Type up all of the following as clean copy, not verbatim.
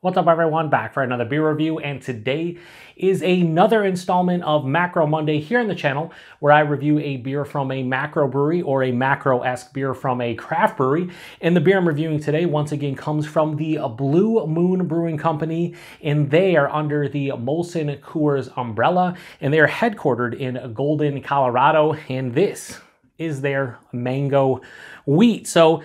What's up everyone, back for another beer review, and today is another installment of Macro Monday here on the channel where I review a beer from a macro brewery or a macro-esque beer from a craft brewery. And the beer I'm reviewing today once again comes from the Blue Moon Brewing Company, and they are under the Molson Coors umbrella, and they are headquartered in Golden, Colorado, and this is their mango wheat. So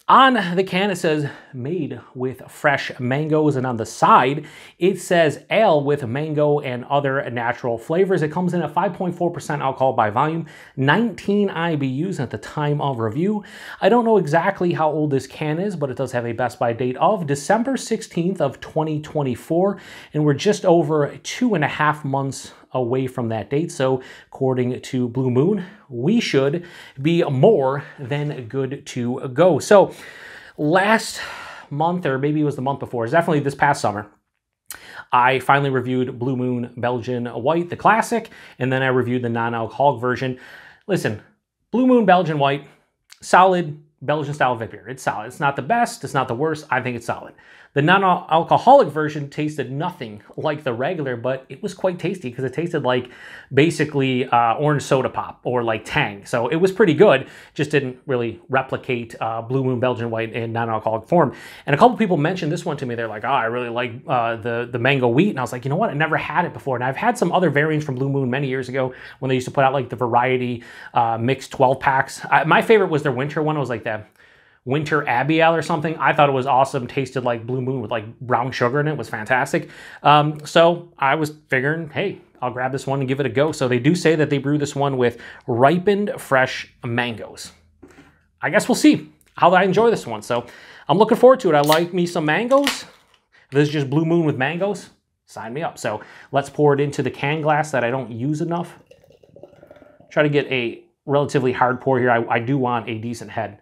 on the can, it says made with fresh mangoes, and on the side, it says ale with mango and other natural flavors. It comes in at 5.4% alcohol by volume, 19 IBUs at the time of review. I don't know exactly how old this can is, but it does have a best by date of December 16th of 2024, and we're just over 2.5 months away from that date. So according to Blue Moon, we should be more than good to go. So last month, or maybe it was the month before, it's definitely this past summer, I finally reviewed Blue Moon Belgian White, the classic, and then I reviewed the non-alcoholic version. Listen, Blue Moon Belgian White, solid Belgian style of beer. It's solid. It's not the best. It's not the worst. I think it's solid. The non-alcoholic version tasted nothing like the regular, but it was quite tasty because it tasted like basically orange soda pop or like Tang. So it was pretty good. Just didn't really replicate Blue Moon Belgian White in non-alcoholic form. And a couple people mentioned this one to me. They're like, oh, I really like the mango wheat. And I was like, you know what? I never had it before. And I've had some other variants from Blue Moon many years ago when they used to put out like the variety mixed 12 packs. My favorite was their winter one. It was like that Winter Abbey Ale or something. I thought it was awesome. Tasted like Blue Moon with like brown sugar in it. It was fantastic. So I was figuring, hey, I'll grab this one and give it a go. So they do say that they brew this one with ripened fresh mangoes. I guess we'll see how I enjoy this one. So I'm looking forward to it. I like me some mangoes. If this is just Blue Moon with mangoes, sign me up. So let's pour it into the can glass that I don't use enough. Try to get a relatively hard pour here. I do want a decent head.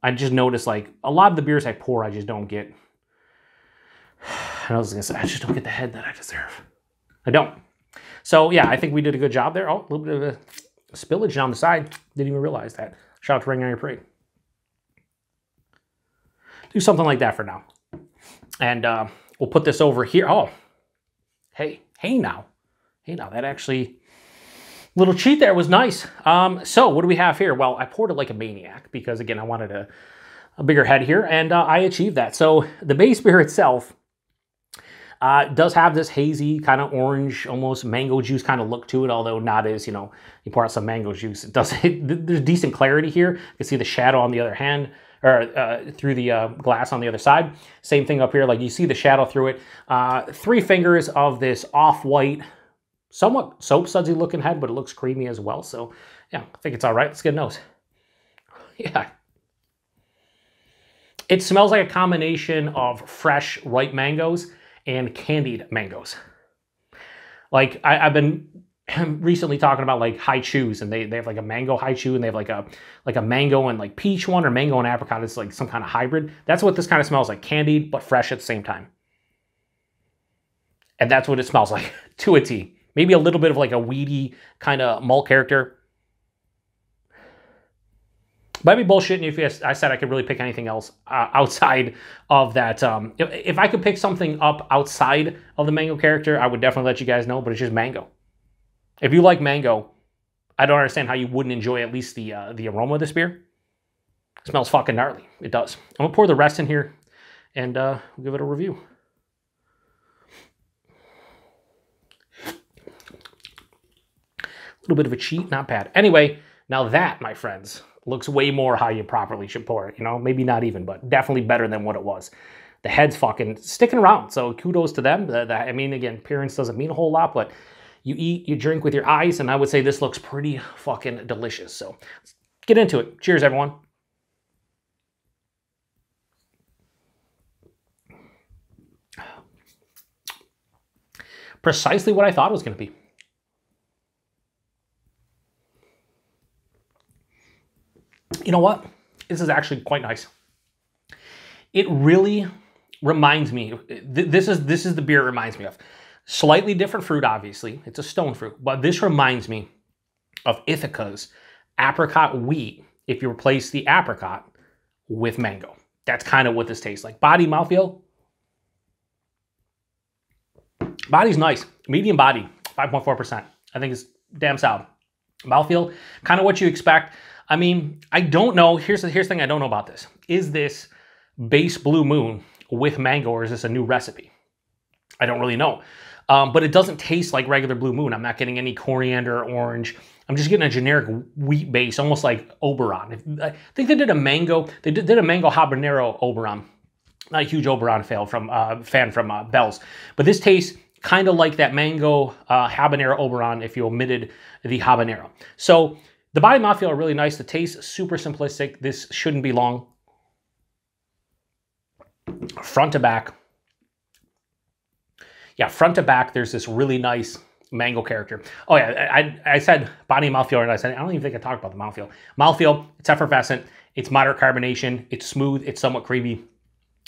I just noticed like a lot of the beers I pour, I just don't get, I was gonna say, I just don't get the head that I deserve. I don't. So yeah, I think we did a good job there. Oh, a little bit of a spillage down the side. Didn't even realize that. Shout out to Ring on Your Parade. Do something like that for now. And we'll put this over here. Oh, hey now, that actually, little cheat there was nice. So what do we have here? Well, I poured it like a maniac because, again, I wanted a bigger head here, and I achieved that. So the base beer itself does have this hazy kind of orange, almost mango juice kind of look to it, although not as, you pour out some mango juice. It does. There's decent clarity here. You can see the shadow on the other hand, or through the glass on the other side. Same thing up here. Like you see the shadow through it. 3 fingers of this off-white, somewhat soap sudsy looking head, but it looks creamy as well. So yeah, I think it's all right. Let's get a nose. Yeah. It smells like a combination of fresh, ripe mangoes and candied mangoes. Like I've been recently talking about like high chews, and they have like a mango high chew, and they have like a mango and like peach one, or mango and apricot. It's like some kind of hybrid. That's what this kind of smells like, candied but fresh at the same time. And that's what it smells like to a T. Maybe a little bit of like a weedy kind of malt character. But I'd be bullshitting if I said I could really pick anything else outside of that. If I could pick something up outside of the mango character, I would definitely let you guys know, but it's just mango. If you like mango, I don't understand how you wouldn't enjoy at least the aroma of this beer. It smells fucking gnarly. It does. I'm going to pour the rest in here, and we'll give it a review. Little bit of a cheat, not bad. Anyway, now that, my friends, looks way more how you properly should pour it. Maybe not even, but definitely better than what it was. The head's fucking sticking around, so kudos to them. I mean, again, appearance doesn't mean a whole lot, but you eat, you drink with your eyes, and I would say this looks pretty fucking delicious. So let's get into it. Cheers, everyone. Precisely what I thought it was going to be. You know what? This is actually quite nice. It really reminds me, this is the beer it reminds me of. Slightly different fruit, obviously. It's a stone fruit, but this reminds me of Ithaca's apricot wheat if you replace the apricot with mango. That's kind of what this tastes like. Body, mouthfeel, Body's nice. Medium body, 5.4%. I think it's damn solid. Mouthfeel, kind of what you expect. I mean, I don't know. Here's the thing I don't know about this. Is this base Blue Moon with mango, or is this a new recipe? I don't really know. But it doesn't taste like regular Blue Moon. I'm not getting any coriander or orange. I'm just getting a generic wheat base, almost like Oberon. I think they did a mango. They did a mango habanero Oberon. Not a huge Oberon fan from Bell's, but this tastes kind of like that mango habanero Oberon if you omitted the habanero. So the body and mouthfeel are really nice. The taste is super simplistic. This shouldn't be long. Front to back. Yeah, front to back, there's this really nice mango character. Oh yeah, I said body and mouthfeel, and I don't even think I talked about the mouthfeel. Mouthfeel, it's effervescent, it's moderate carbonation, it's smooth, it's somewhat creamy.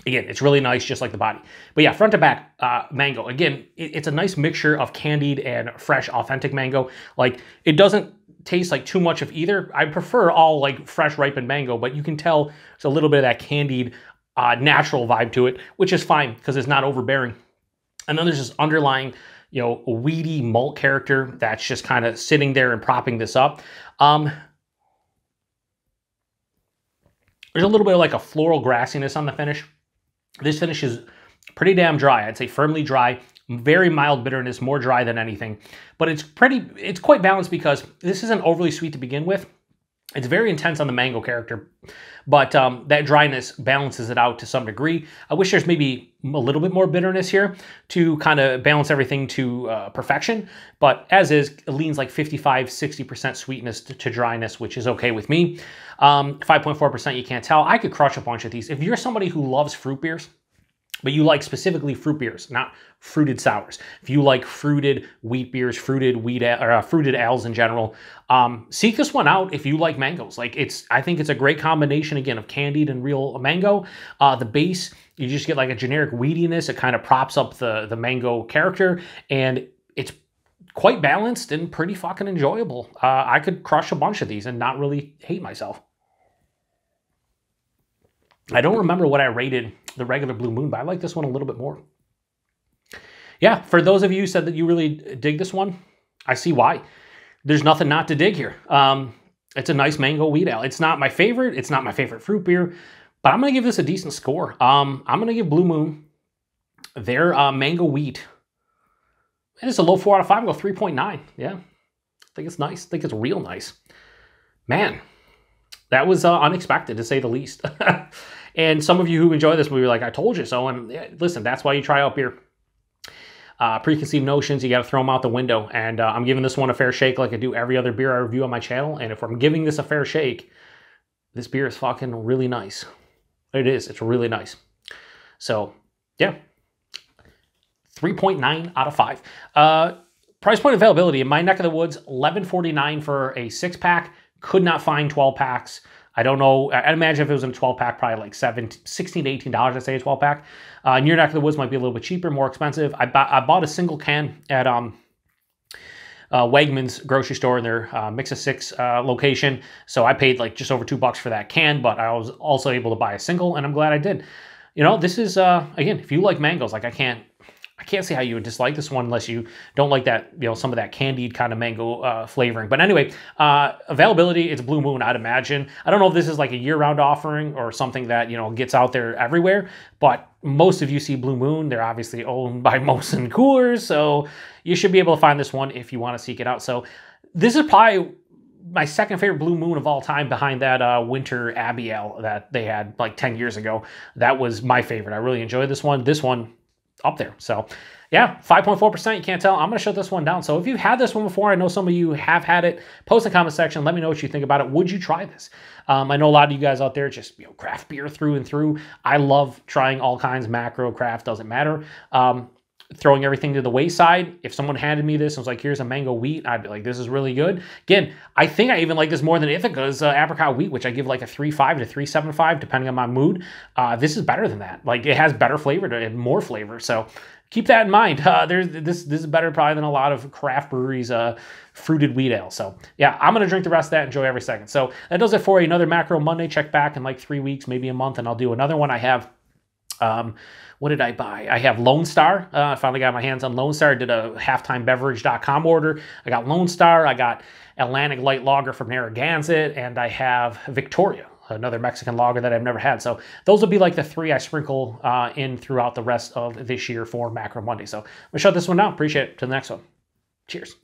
Again, it's really nice, just like the body. But yeah, front to back mango. Again, it's a nice mixture of candied and fresh, authentic mango. Like, it doesn't taste like too much of either. I prefer all like fresh, ripened mango, but you can tell there's a little bit of that candied, natural vibe to it, which is fine because it's not overbearing. And then there's this underlying, you know, weedy malt character that's just kind of sitting there and propping this up. There's a little bit of like a floral grassiness on the finish. This finish is pretty damn dry. I'd say firmly dry, very mild bitterness, more dry than anything. But it's quite balanced because this isn't overly sweet to begin with. It's very intense on the mango character, but that dryness balances it out to some degree. I wish there's maybe a little bit more bitterness here to kind of balance everything to perfection, but as is, it leans like 55–60% sweetness to dryness, which is okay with me. 5.4%, you can't tell. I could crush a bunch of these. If you're somebody who loves fruit beers, but you like specifically fruit beers, not fruited sours. If you like fruited wheat beers, fruited ales in general, seek this one out if you like mangoes. Like, I think it's a great combination, again, of candied and real mango. The base, you just get like a generic weediness. It kind of props up the mango character, and it's quite balanced and pretty fucking enjoyable. I could crush a bunch of these and not really hate myself. I don't remember what I rated the regular Blue Moon, but I like this one a little bit more. Yeah, for those of you who said that you really dig this one, I see why. There's nothing not to dig here. It's a nice mango wheat ale. It's not my favorite. It's not my favorite fruit beer, but I'm going to give this a decent score. I'm going to give Blue Moon their mango wheat. It's a low 4 out of 5. I'll go 3.9. Yeah, I think it's nice. I think it's real nice. Man, that was unexpected, to say the least. And some of you who enjoy this movie are like, I told you so. And listen, that's why you try out beer. Preconceived notions, you got to throw them out the window. And I'm giving this one a fair shake like I do every other beer I review on my channel. And if I'm giving this a fair shake, this beer is fucking really nice. It is. It's really nice. So, yeah. 3.9 out of 5. Price point availability. In my neck of the woods, $11.49 for a 6-pack. Could not find 12 packs. I don't know. I'd imagine if it was in a 12-pack, probably like $16 to $18, I'd say a 12-pack. In your neck of the woods might be a little bit cheaper, more expensive. I bought a single can at Wegmans grocery store in their Mix of Six location. So I paid like just over $2 for that can, but I was also able to buy a single, and I'm glad I did. You know, this is, again, if you like mangoes, like I can't see how you would dislike this one unless you don't like that, you know, some of that candied kind of mango flavoring. But anyway, availability, it's Blue Moon, I'd imagine. I don't know if this is like a year-round offering or something that, you know, gets out there everywhere, but most of you see Blue Moon. They're obviously owned by Molson Coors, so you should be able to find this one if you want to seek it out. So this is probably my second favorite Blue Moon of all time, behind that Winter Abbey Ale that they had like 10 years ago. That was my favorite. I really enjoyed this one. This one, up there. So yeah, 5.4%, you can't tell. I'm going to shut this one down. So if you've had this one before, I know some of you have had it, post in the comment section. Let me know what you think about it. Would you try this? I know a lot of you guys out there just, you know, craft beer through and through. I love trying all kinds, macro, craft, doesn't matter. Throwing everything to the wayside. If someone handed me this and was like, here's a mango wheat, I'd be like, this is really good. Again, I think I even like this more than Ithaca's apricot wheat, which I give like a 3.5 to 3.75, depending on my mood. This is better than that. Like, it has better flavor, and more flavor. So keep that in mind. This is better probably than a lot of craft breweries' fruited wheat ale. So yeah, I'm going to drink the rest of that, enjoy every second. So that does it for another Macro Monday. Check back in like 3 weeks, maybe a month, and I'll do another one. I have What did I buy? I have Lone Star. I finally got my hands on Lone Star. I did a halftimebeverage.com order. I got Lone Star. I got Atlantic Light Lager from Narragansett, and I have Victoria, another Mexican lager that I've never had. So those will be like the 3 I sprinkle in throughout the rest of this year for Macro Monday. So I'm going to shut this one down. Appreciate it. To the next one. Cheers.